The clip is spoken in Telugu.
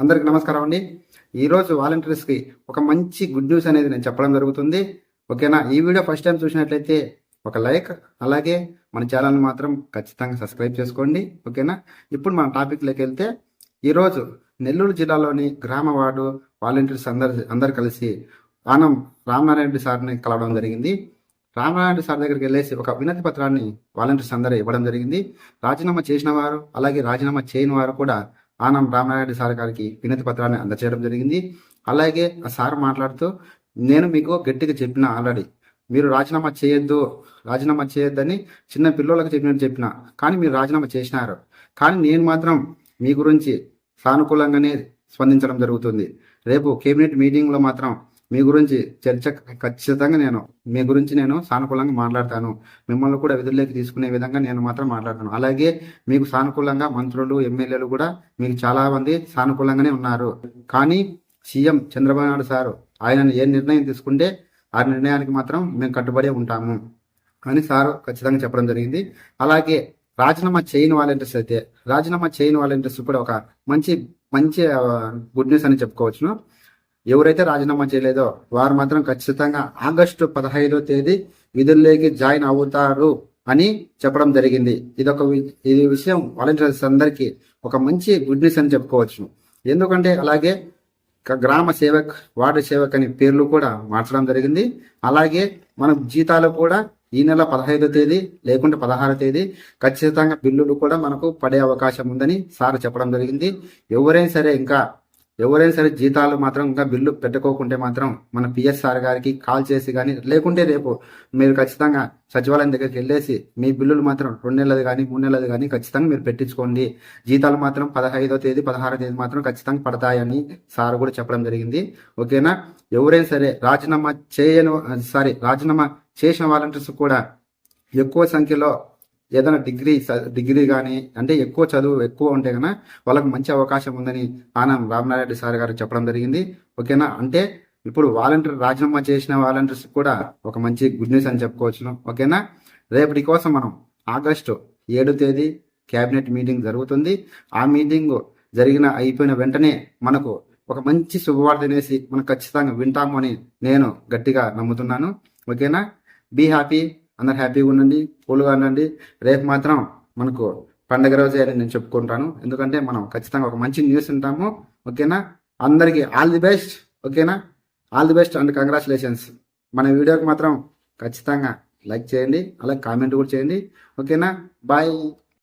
అందరికి నమస్కారం అండి. ఈరోజు వాలంటీర్స్కి ఒక మంచి గుడ్ న్యూస్ అనేది నేను చెప్పడం జరుగుతుంది. ఓకేనా? ఈ వీడియో ఫస్ట్ టైం చూసినట్లయితే ఒక లైక్, అలాగే మన ఛానల్ మాత్రం ఖచ్చితంగా సబ్స్క్రైబ్ చేసుకోండి. ఓకేనా? ఇప్పుడు మన టాపిక్లోకి వెళ్తే, ఈరోజు నెల్లూరు జిల్లాలోని గ్రామ వార్డు వాలంటీర్స్ అందరు కలిసి ఆనం రామనారాయణ రెడ్డి సార్ని కలవడం జరిగింది. రామనారాయణ రెడ్డి సార్ దగ్గరికి వెళ్ళేసి ఒక వినతి పత్రాన్ని వాలంటీర్స్ అందరూ ఇవ్వడం జరిగింది. రాజీనామా చేసిన వారు, అలాగే రాజీనామా చేయని వారు కూడా ఆనం రామనారాయణ సార్ గారికి వినతి పత్రాన్ని అందచేయడం జరిగింది. అలాగే ఆ సార్ మాట్లాడుతూ, నేను మీకు గట్టిగా చెప్పిన ఆల్రెడీ, మీరు రాజీనామా చేయొద్దని చిన్న పిల్లలకు చెప్పిన, కానీ మీరు రాజీనామా చేసినారు. కానీ నేను మాత్రం మీ గురించి సానుకూలంగానే స్పందించడం జరుగుతుంది. రేపు కేబినెట్ మీటింగ్లో మాత్రం మీ గురించి చర్చ ఖచ్చితంగా మీ గురించి నేను సానుకూలంగా మాట్లాడతాను. మిమ్మల్ని కూడా విధుల్లోకి తీసుకునే విధంగా నేను మాత్రం మాట్లాడతాను. అలాగే మీకు సానుకూలంగా మంత్రులు, ఎమ్మెల్యేలు కూడా మీకు చాలా మంది సానుకూలంగానే ఉన్నారు. కానీ సీఎం చంద్రబాబు నాయుడు సారు ఆయన ఏ నిర్ణయం తీసుకుంటే ఆ నిర్ణయానికి మాత్రం మేము కట్టుబడి ఉంటాము అని సారు ఖచ్చితంగా చెప్పడం జరిగింది. అలాగే రాజీనామా చేయని వాలంటీర్స్ కూడా ఒక మంచి గుడ్ న్యూస్ అని చెప్పుకోవచ్చును. ఎవరైతే రాజీనామా చేయలేదో వారు మాత్రం ఖచ్చితంగా ఆగస్టు 15వ తేదీ విధుల్లోకి జాయిన్ అవుతారు అని చెప్పడం జరిగింది. ఈ విషయం వాలంటీర్స్ అందరికీ ఒక మంచి గుడ్ న్యూస్ అని చెప్పుకోవచ్చు. ఎందుకంటే అలాగే గ్రామ సేవక్, వార్డు సేవక్ అని పేర్లు కూడా మార్చడం జరిగింది. అలాగే మన జీతాలు కూడా ఈ నెల 15వ తేదీ లేకుంటే 16వ తేదీ ఖచ్చితంగా బిల్లులు కూడా మనకు పడే అవకాశం ఉందని సార్ చెప్పడం జరిగింది. ఎవరైనా సరే జీతాలు మాత్రం ఇంకా బిల్లు పెట్టుకోకుంటే మాత్రం మన పిఎస్ఆర్ గారికి కాల్ చేసి కానీ, లేకుంటే రేపు మీరు ఖచ్చితంగా సచివాలయం దగ్గరికి వెళ్ళేసి మీ బిల్లులు మాత్రం 2 నెలలు కానీ 3 నెలలు కానీ ఖచ్చితంగా మీరు పెట్టించుకోండి. జీతాలు మాత్రం 15వ తేదీ 16వ తేదీ మాత్రం ఖచ్చితంగా పడతాయని సార్ కూడా చెప్పడం జరిగింది. ఓకేనా? ఎవరైనా సరే రాజీనామా చేసిన వాలంటీర్స్ కూడా ఎక్కువ సంఖ్యలో ఏదైనా డిగ్రీ కానీ, అంటే ఎక్కువ చదువు ఎక్కువ ఉంటే కన్నా వాళ్ళకి మంచి అవకాశం ఉందని ఆనం రామనారాయణ రెడ్డి సార్ గారు చెప్పడం జరిగింది. ఓకేనా? అంటే ఇప్పుడు రాజీనామా చేసిన వాలంటీర్స్ కూడా ఒక మంచి గుడ్ న్యూస్ అని చెప్పుకోవచ్చును. ఓకేనా? రేపటి కోసం మనం ఆగస్టు 7వ తేదీ క్యాబినెట్ మీటింగ్ జరుగుతుంది. ఆ మీటింగ్ అయిపోయిన వెంటనే మనకు ఒక మంచి శుభవార్త అనేసి మనం ఖచ్చితంగా వింటాము అని నేను గట్టిగా నమ్ముతున్నాను. ఓకేనా? బీ హ్యాపీ, అందరు హ్యాపీగా ఉండండి, కూల్గా ఉండండి. రేపు మాత్రం మనకు పండగ రోజే అని నేను చెప్పుకుంటాను. ఎందుకంటే మనం ఖచ్చితంగా ఒక మంచి న్యూస్ ఉంటాము. ఓకేనా? అందరికీ ఆల్ ది బెస్ట్. ఓకేనా? All the best and congratulations. మన వీడియోకి మాత్రం ఖచ్చితంగా లైక్ చేయండి, అలాగే కామెంట్ కూడా చేయండి. ఓకేనా? బాయ్.